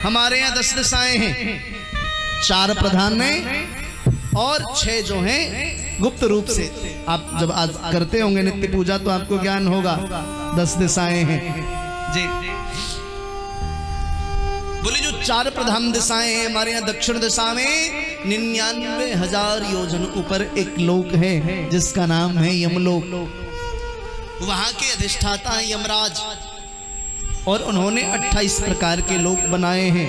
हमारे यहाँ 10 दिशाएं हैं, 4 प्रधान हैं और 6 जो हैं गुप्त रूप से। आप जब आज करते होंगे नित्य पूजा तो आपको ज्ञान होगा। 10 दिशाएं हैं जी। बोले जो 4 प्रधान दिशाएं हैं हमारे यहाँ दक्षिण दिशा में 99,000 योजन ऊपर एक लोक है जिसका नाम है यमलोक। वहां के अधिष्ठाता है यमराज और उन्होंने 28 प्रकार के लोक बनाए हैं।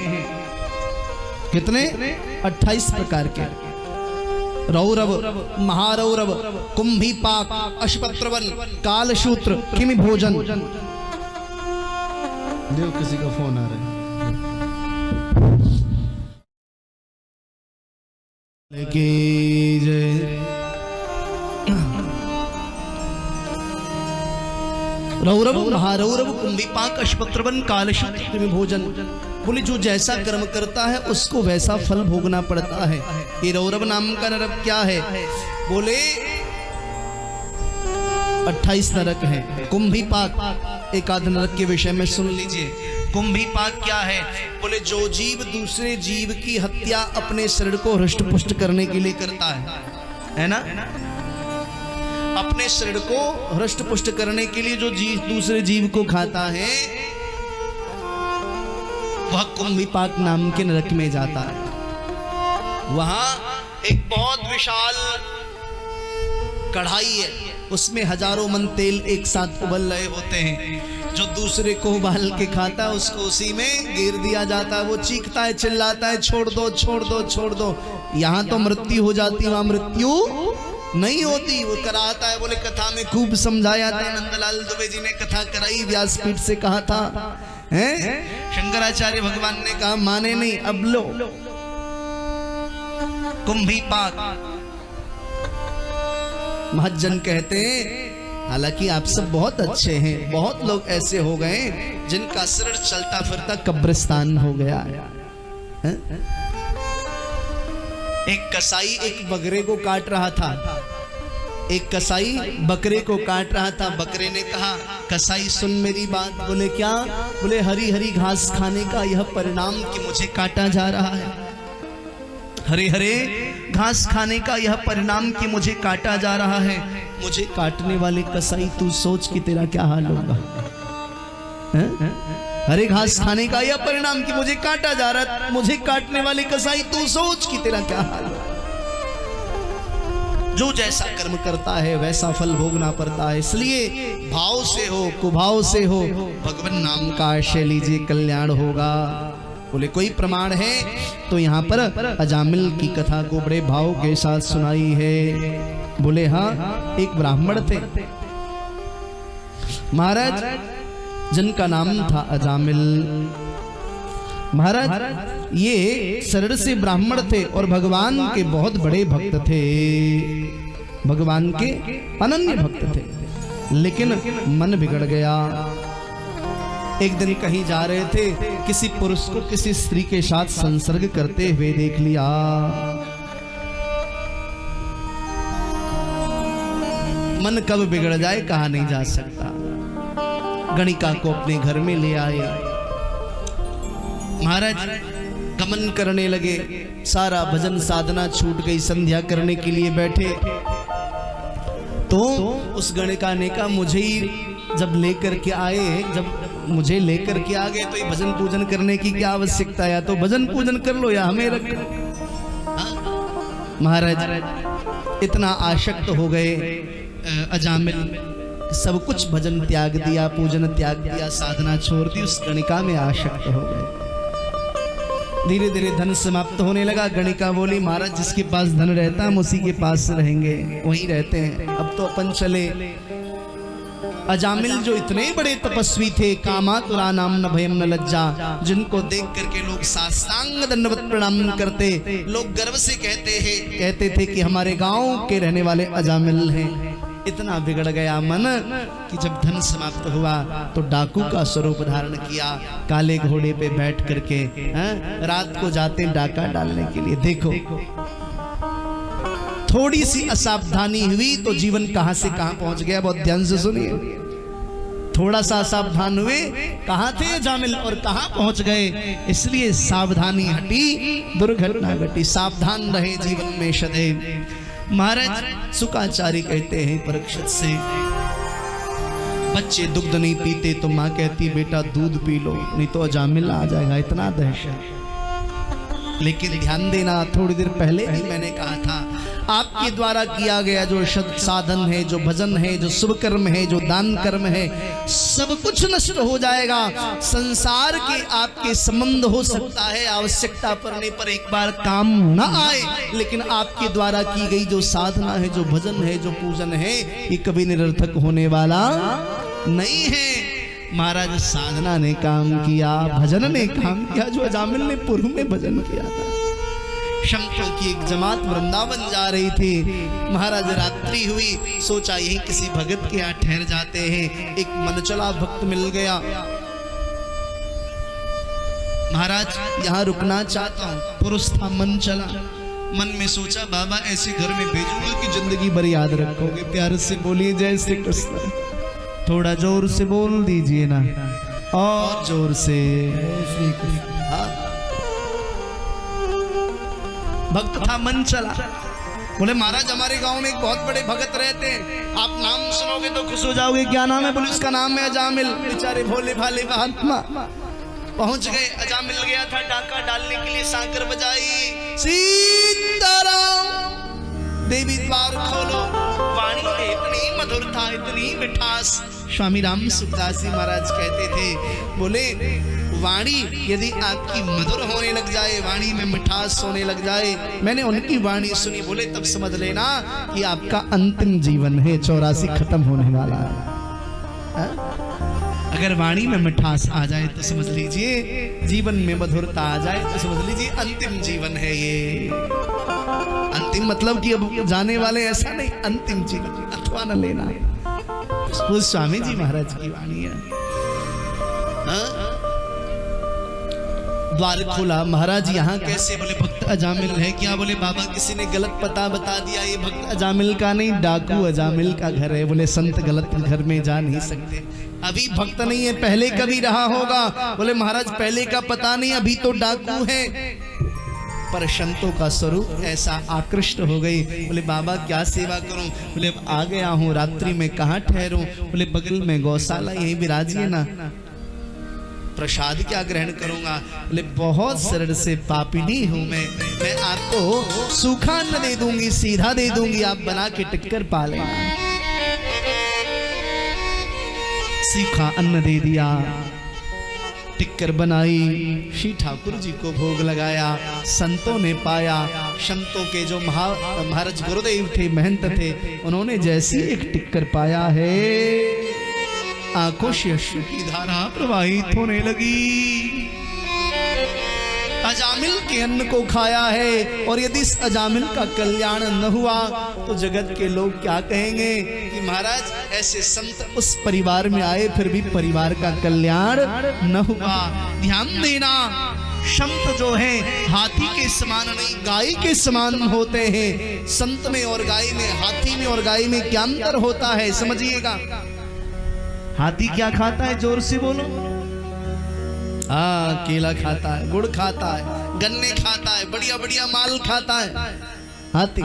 कितने? 28 प्रकार के। रौरव, महारौरव, कुंभीपाक, अश्वपत्रवन, कालसूत्र, किमि भोजन। देखो किसी का फोन आ रहा है। रौरव, महारौरव, कुंभीपाक, अश्वपत्रवन, कालसूत्र, किमि भोजन। बोले जो जैसा कर्म करता है उसको वैसा फल भोगना पड़ता है। ये रौरव नाम का नरक क्या है? बोले 28 नरक हैं। कुंभीपाक एक आध नरक के विषय में सुन लीजिए। कुंभीपाक क्या है? बोले जो जीव दूसरे जीव की हत्या अपने शरीर को हृष्ट पुष्ट करने के लिए करता है ना? अपने शरीर को हृष्ट पुष्ट करने के लिए जो जीव दूसरे जीव को खाता है वह कुंभीपाक नाम के नरक में जाता है। वहां एक बहुत विशाल कढ़ाई है, उसमें हजारों मन तेल एक साथ उबल रहे होते हैं। जो दूसरे को उबाल के खाता है उसको उसी में गिर दिया जाता है। वो चीखता है, चिल्लाता है, छोड़ दो छोड़ दो छोड़ दो। यहां तो मृत्यु हो जाती है, वहां मृत्यु नहीं होती। वो कराता है। बोले कथा में खूब समझाया था, नंदलाल दुबे जी ने कथा कराई, व्यासपीठ से कहा था, हैं? शंकराचार्य भगवान ने कहा माने नहीं। अब लो कुंभीपाक। महज्जन कहते हैं हालांकि आप सब बहुत अच्छे हैं, बहुत लोग ऐसे हो गए जिनका शरीर चलता फिरता कब्रिस्तान हो गया है। एक कसाई एक बकरे को काट रहा था। एक कसाई बकरे को काट रहा था। बकरे ने कहा कसाई सुन मेरी बात। बोले क्या? बोले हरी हरी घास खाने का यह परिणाम कि मुझे काटा जा रहा है। हरे हरे घास खाने का यह परिणाम कि मुझे काटा जा रहा है। मुझे काटने वाले कसाई तू सोच कि तेरा क्या हाल होगा। हरे घास खाने का यह परिणाम कि मुझे काटा जा रहा है। मुझे काटने वाले कसाई तू सोच कि तेरा क्या हाल होगा। जो जैसा कर्म करता है वैसा फल भोगना पड़ता है। इसलिए भाव से हो कुभाव से हो भगवान नाम का आश्रय लीजिए, कल्याण होगा। बोले कोई प्रमाण है तो यहाँ पर अजामिल की कथा को बड़े भाव के साथ सुनाई है। बोले हाँ, एक ब्राह्मण थे महाराज जिनका नाम था अजामिल। महाराज ये शरीर से ब्राह्मण थे और भगवान के बहुत बड़े भक्त थे, भगवान के अनन्य भक्त थे। लेकिन मन बिगड़ गया। एक दिन कहीं जा रहे थे, किसी पुरुष को किसी स्त्री के साथ संसर्ग करते हुए देख लिया। मन कब बिगड़ जाए कहा नहीं जा सकता। गणिका को अपने घर में ले आए। महाराज गमन करने लगे। सारा भजन साधना छूट गई। संध्या करने के लिए बैठे तो उस गणिका ने कहा मुझे ही जब लेकर के आए, जब मुझे लेकर के आ गए तो ये भजन पूजन करने की क्या आवश्यकता है? या तो भजन पूजन कर लो या हमें रख लो। महाराज इतना आसक्त हो गए अजामिल, सब कुछ भजन त्याग दिया, पूजन त्याग दिया, साधना छोड़ दी, उस गणिका में आसक्त हो गए। धीरे धीरे धन समाप्त होने लगा। गणिका बोली महाराज जिसके पास धन रहता है हम उसी के पास रहेंगे, वहीं रहते हैं, अब तो अपन चले। अजामिल जो इतने बड़े तपस्वी थे, कामातुरा नाम न भयम न लज्जा, जिनको देख करके लोग साष्टांग दंडवत प्रणाम करते, लोग गर्व से कहते थे कि हमारे गांव के रहने वाले अजामिल हैं। इतना बिगड़ गया मन कि जब धन समाप्त हुआ तो डाकू का स्वरूप धारण किया। काले घोड़े पे बैठ करके रात को जाते डाका डालने के लिए। देखो थोड़ी सी असावधानी हुई तो जीवन कहां से कहां पहुंच गया। बहुत ध्यान से सुनिए। थोड़ा सा सावधान हुए, कहाँ थे अजामिल और कहाँ पहुंच गए। इसलिए सावधानी हटी दुर्घटना घटी। सावधान रहे जीवन में सदैव। महाराज शुकाचार्य कहते हैं परीक्षित से, बच्चे दुग्ध नहीं पीते तो माँ कहती बेटा दूध पी लो, नहीं तो अजामिल आ जाएगा। इतना दहशत। लेकिन ध्यान देना, थोड़ी देर पहले ही मैंने कहा था, आपके द्वारा किया गया जो साधन है, जो भजन है, जो शुभ कर्म है, जो दान कर्म है, सब कुछ नष्ट हो जाएगा। संसार के आपके संबंध हो सकता है आवश्यकता पड़ने पर एक बार काम न आए, लेकिन आपके द्वारा की गई जो साधना है, जो भजन है, जो पूजन है, ये कभी निरर्थक होने वाला नहीं है। महाराज साधना ने काम किया, भजन ने काम किया, जो अजामिल ने पूर्व में भजन किया था। शंखों की एक जमात वृंदावन जा रही थी। महाराज रात्रि हुई, सोचा यही किसी भगत के यहाँ ठहर जाते हैं। एक मनचला भक्त मिल गया। महाराज यहाँ रुकना चाहता हूँ। पुरुष था, मन चला। मन में सोचा बाबा ऐसे घर में भेजूंगा कि जिंदगी भर याद रखोगे। प्यार से बोलिए जय श्री कृष्ण। थोड़ा जोर से बोल दीजिए ना, और जोर से। भक्त था, मन चला। बोले महाराज हमारे गांव में एक बहुत बड़े भगत रहते हैं, आप नाम सुनोगे तो खुश हो जाओगे। क्या नाम है? बोले उसका नाम है अजामिल। बेचारे भोले भाले महात्मा पहुंच गए। अजामिल गया था डाका डालने के लिए, साकर बजाई, सीताराम देवी द्वार खोलो। वाणी में इतनी मधुरता, इतनी मिठास। स्वामी राम सुखदास जी महाराज कहते थे, बोले वाणी यदि आपकी मधुर होने लग जाए, वाणी में मिठास होने लग जाए, मैंने उनकी वाणी सुनी, बोले तब समझ लेना कि आपका अंतिम जीवन है, 84 खत्म होने वाला है। अगर वाणी में मिठास आ जाए तो समझ लीजिए, जीवन में मधुरता आ जाए तो समझ लीजिए अंतिम जीवन है ये। अंतिम मतलब कि अब जाने वाले, ऐसा नहीं, अंतिम जीवन अथवा न लेना। वो स्वामी जी महाराज की वाणी है। द्वार खोला। महाराज यहाँ कैसे? बोले भक्त अजामिल है। क्या? बोले बाबा किसी ने गलत पता बता दिया, ये भक्त अजामिल का नहीं, डाकू अजामिल का घर है। बोले संत गलत घर में जा नहीं सकते। अभी भक्त नहीं है, पहले कभी रहा होगा। बोले महाराज पहले का पता नहीं, अभी तो डाकू है। पर संतों का स्वरूप ऐसा आकृष्ट हो गई। बोले बाबा क्या सेवा करूं? बोले अब आ गया हूं, रात्रि में कहाँ ठहरूं? बोले बगल में गौशाला, यहीं विराजिए ना। प्रसाद क्या ग्रहण करूंगा? बोले बहुत सरल से पापिनी हूं मैं आपको सूखा अन्न दे दूंगी, सीधा दे दूंगी, आप बना के टिक्कर पा लेना। सीखा अन्न दे दिया, टिक्कर बनाई, श्री ठाकुर जी को भोग लगाया। संतों ने पाया, संतों के जो महाराज गुरुदेव थे, महंत थे, उन्होंने जैसे एक टिक्कर पाया है, आंखों से अश्रु की धारा प्रवाहित होने लगी। अजामिल के अन्न को खाया है, और यदि इस अजामिल का कल्याण न हुआ तो जगत के लोग क्या कहेंगे कि महाराज ऐसे संत उस परिवार में आए, फिर भी परिवार का कल्याण न हुआ। ध्यान देना, संत जो है हाथी के समान नहीं, गाय के समान होते हैं। संत में और गाय में, हाथी में और गाय में क्या अंतर होता है समझिएगा। हाथी क्या खाता है? जोर से बोलो। हाँ, केला खाता है, गुड़ खाता है, गन्ने खाता है, बढ़िया बढ़िया माल खाता है हाथी।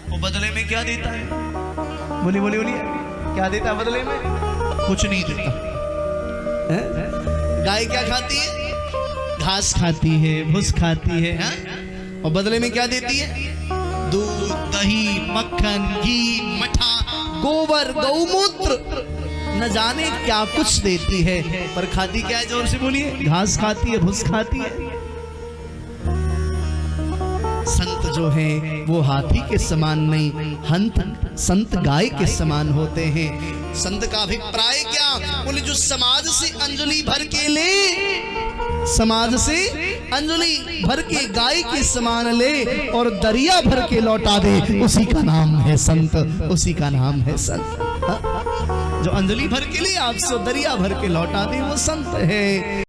वो बदले में क्या देता है? बोलिए बोलिए बोलिए, क्या देता है बदले में? कुछ नहीं देता है? गाय क्या खाती है? घास खाती है, भूस खाती है, और बदले में क्या देती है? दूध, दही, मक्खन, घी, मठा, गोबर, गौमूत्र, न जाने क्या कुछ देती है, पर खाती क्या है? जोर से बोलिए। घास खाती है, भूस खाती है। संत जो है वो हाथी के समान नहीं, संत गाय के समान होते हैं। संत का अभिप्राय क्या? बोले जो समाज से अंजलि भर के ले, समाज से अंजलि भर के गाय के समान ले और दरिया भर के लौटा दे, उसी का नाम है संत, उसी का नाम है संत। जो अंजलि भर के लिए आपसे दरिया भर के लौटा दे, वो संत है।